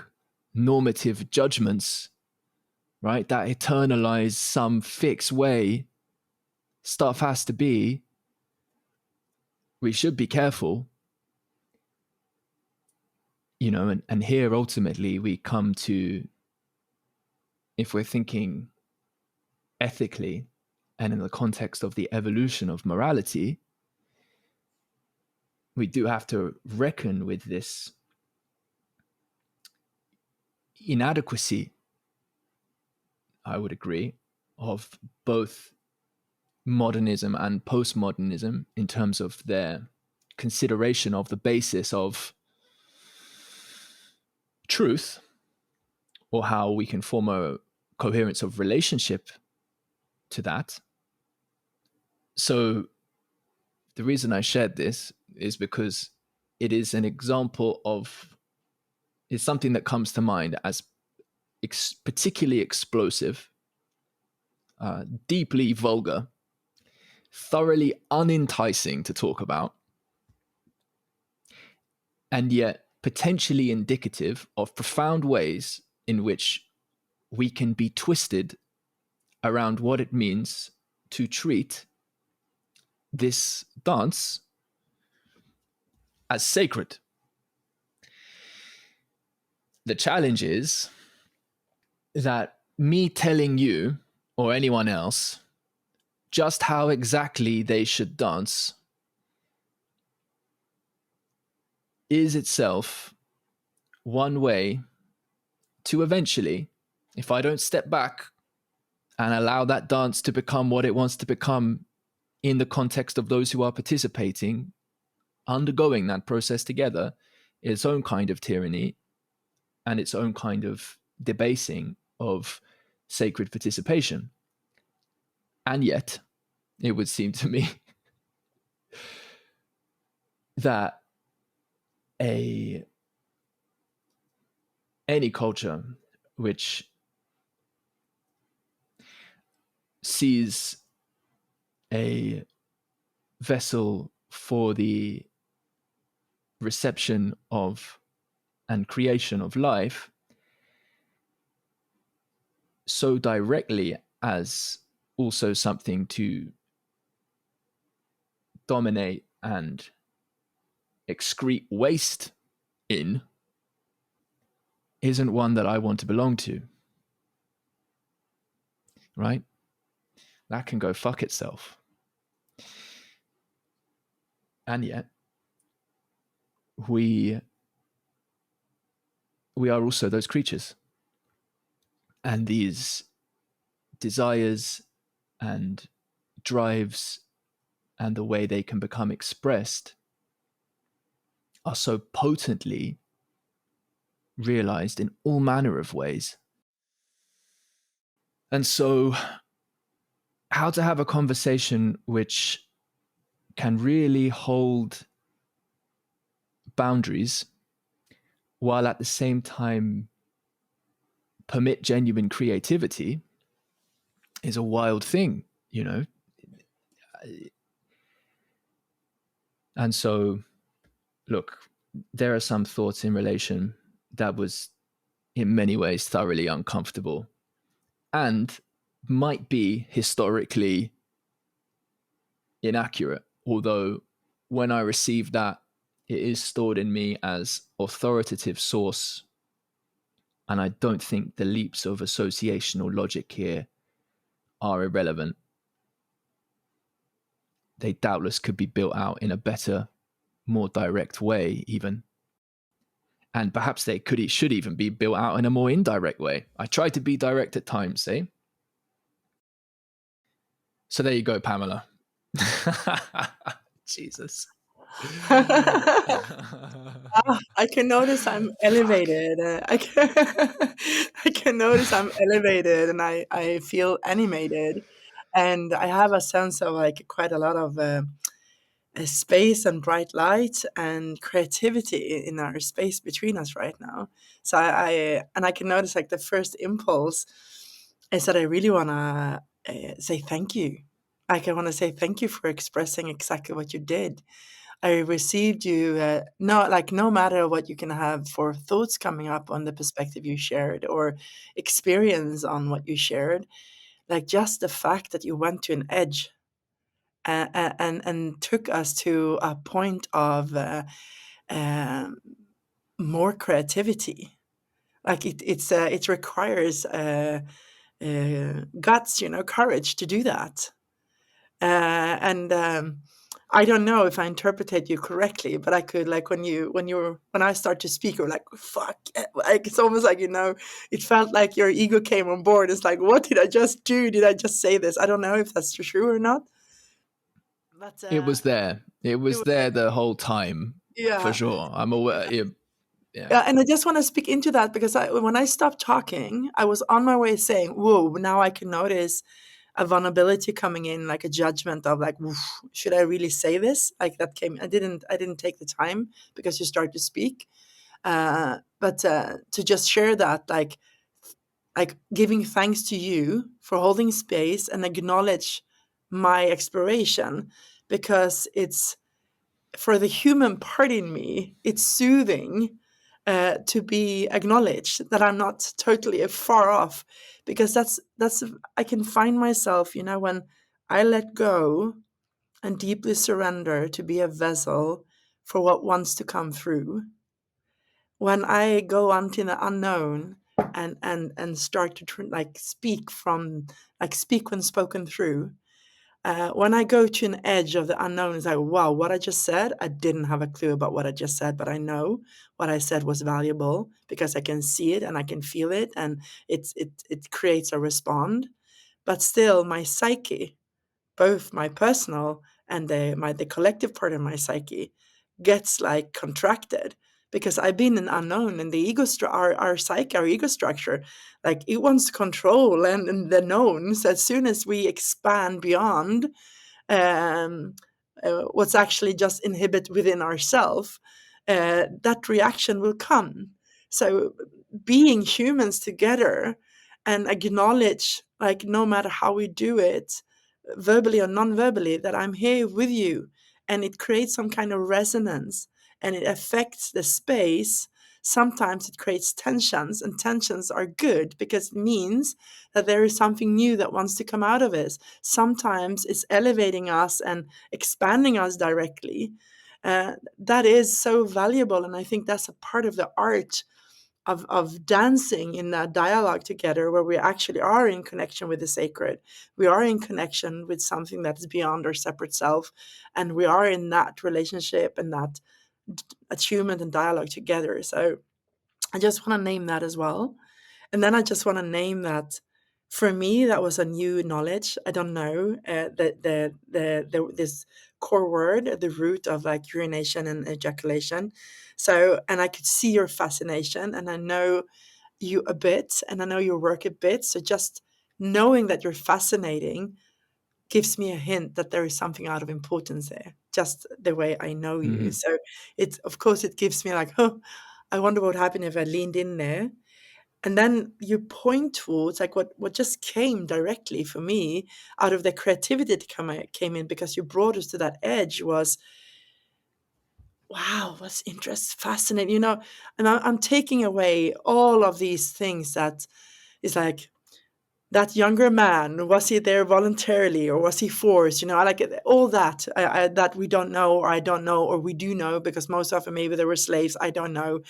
normative judgments, right? That eternalize some fixed way stuff has to be. We should be careful, and here ultimately we come to, if we're thinking ethically and in the context of the evolution of morality, we do have to reckon with this inadequacy, I would agree, of both modernism and postmodernism in terms of their consideration of the basis of truth, or how we can form a coherence of relationship to that. So the reason I shared this is because it is an example of, it's something that comes to mind as particularly explosive, deeply vulgar, thoroughly unenticing to talk about, and yet potentially indicative of profound ways in which we can be twisted around what it means to treat this dance as sacred. The challenge is that me telling you or anyone else just how exactly they should dance is itself one way to eventually, if I don't step back and allow that dance to become what it wants to become in the context of those who are participating, undergoing that process together, its own kind of tyranny and its own kind of debasing of sacred participation. And yet, it would seem to me that any culture which sees a vessel for the reception of and creation of life so directly as also something to dominate and excrete waste in isn't one that I want to belong to, right? That can go fuck itself. And yet, we are also those creatures. And these desires and drives and the way they can become expressed are so potently realized in all manner of ways. And so, how to have a conversation which can really hold boundaries while at the same time permit genuine creativity is a wild thing, And so, look, there are some thoughts in relation that was in many ways thoroughly uncomfortable and might be historically inaccurate. Although when I receive that, it is stored in me as authoritative source. And I don't think the leaps of association or logic here are irrelevant. They doubtless could be built out in a better, more direct way, even. And perhaps they should even be built out in a more indirect way. I try to be direct at times, eh? So there you go, Pamela. Jesus. I can notice I'm elevated. I can notice I'm elevated, and I feel animated, and I have a sense of like quite a lot of space and bright light and creativity in our space between us right now. So I can notice like the first impulse is that I really want to say thank you. Like I want to say thank you for expressing exactly what you did. I received you. No matter what you can have for thoughts coming up on the perspective you shared or experience on what you shared, like just the fact that you went to an edge and took us to a point of um, more creativity. Like it requires guts, courage to do that. And I don't know if I interpreted you correctly, but I could like when I start to speak, you're like fuck, like it's almost like it felt like your ego came on board. It's like, what did I just do? Did I just say this? I don't know if that's true or not, but It was there. It it was was there the whole time, for yeah. sure. I'm aware. Yeah. Yeah. Yeah, and I just want to speak into that because when I stopped talking, I was on my way saying, "Whoa!" Now I can notice a vulnerability coming in, like a judgment of like, "Woof, should I really say this?" Like that came. I didn't take the time because you start to speak, but to just share that, like giving thanks to you for holding space and acknowledge my exploration because it's for the human part in me, it's soothing to be acknowledged that I'm not totally far off, because that's I can find myself, when I let go and deeply surrender to be a vessel for what wants to come through. When I go onto the unknown and start to like speak when spoken through, when I go to an edge of the unknown, it's like, wow, what I just said, I didn't have a clue about what I just said, but I know what I said was valuable because I can see it and I can feel it, and it creates a respond. But still, my psyche, both my personal and the collective part of my psyche, gets like contracted because I've been in unknown, and the our psyche, our ego structure, like it wants control and the known. So as soon as we expand beyond um, what's actually just inhibit within ourselves, that reaction will come. So being humans together and acknowledge, like no matter how we do it, verbally or non-verbally, that I'm here with you, and it creates some kind of resonance and it affects the space. Sometimes it creates tensions, and tensions are good because it means that there is something new that wants to come out of it. Sometimes it's elevating us and expanding us directly. That is so valuable, and I think that's a part of the art of dancing in that dialogue together, where we actually are in connection with the sacred. We are in connection with something that is beyond our separate self, and we are in that relationship and that attunement and dialogue together. So I just want to name that as well. And then I just want to name that for me, that was a new knowledge. I don't know this core word, the root of like urination and ejaculation. So, and I could see your fascination, and I know you a bit, and I know your work a bit. So just knowing that you're fascinating gives me a hint that there is something out of importance there, just the way I know you. Mm-hmm. So it's, of course, it gives me like, oh, I wonder what would happen if I leaned in there. And then you point towards like what just came directly for me out of the creativity that came in because you brought us to that edge was, wow, what's interest fascinating, and I'm taking away all of these things that is like that younger man, was he there voluntarily or was he forced? I like all that that we don't know, or I don't know, or we do know because most often maybe there were slaves. I don't know.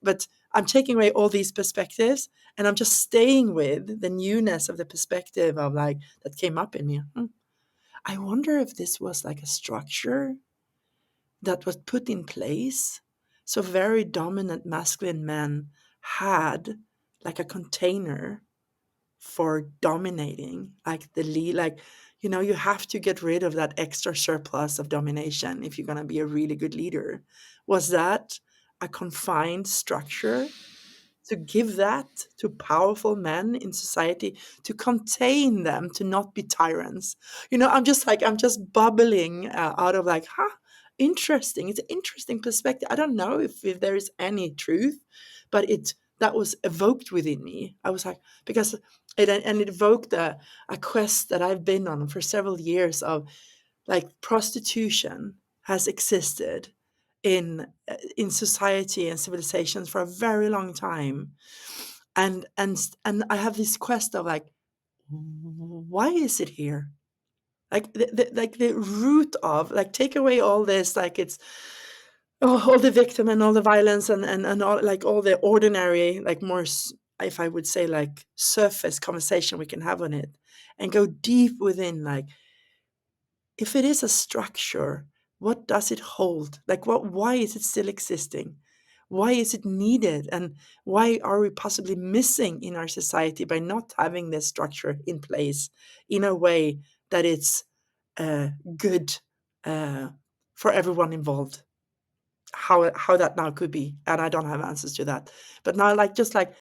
But I'm taking away all these perspectives and I'm just staying with the newness of the perspective of like that came up in me. I wonder if this was like a structure that was put in place. So very dominant masculine men had like a container for dominating, like the lead, like, you have to get rid of that extra surplus of domination if you're going to be a really good leader. Was that a confined structure to give that to powerful men in society to contain them, to not be tyrants? I'm just bubbling out of like, interesting. It's an interesting perspective. I don't know if there is any truth, but that was evoked within me. I was like, because it evoked a quest that I've been on for several years of like prostitution has existed in society and civilizations for a very long time, and I have this quest of like, why is it here? Like the root of, like, take away all this, like it's all the victim and all the violence and all, like all the ordinary, like more if I would say like surface conversation we can have on it, and go deep within, like, if it is a structure, what does it hold? Like, why is it still existing? Why is it needed? And why are we possibly missing in our society by not having this structure in place in a way that it's good uh, for everyone involved? How that now could be, and I don't have answers to that. But now, like, just like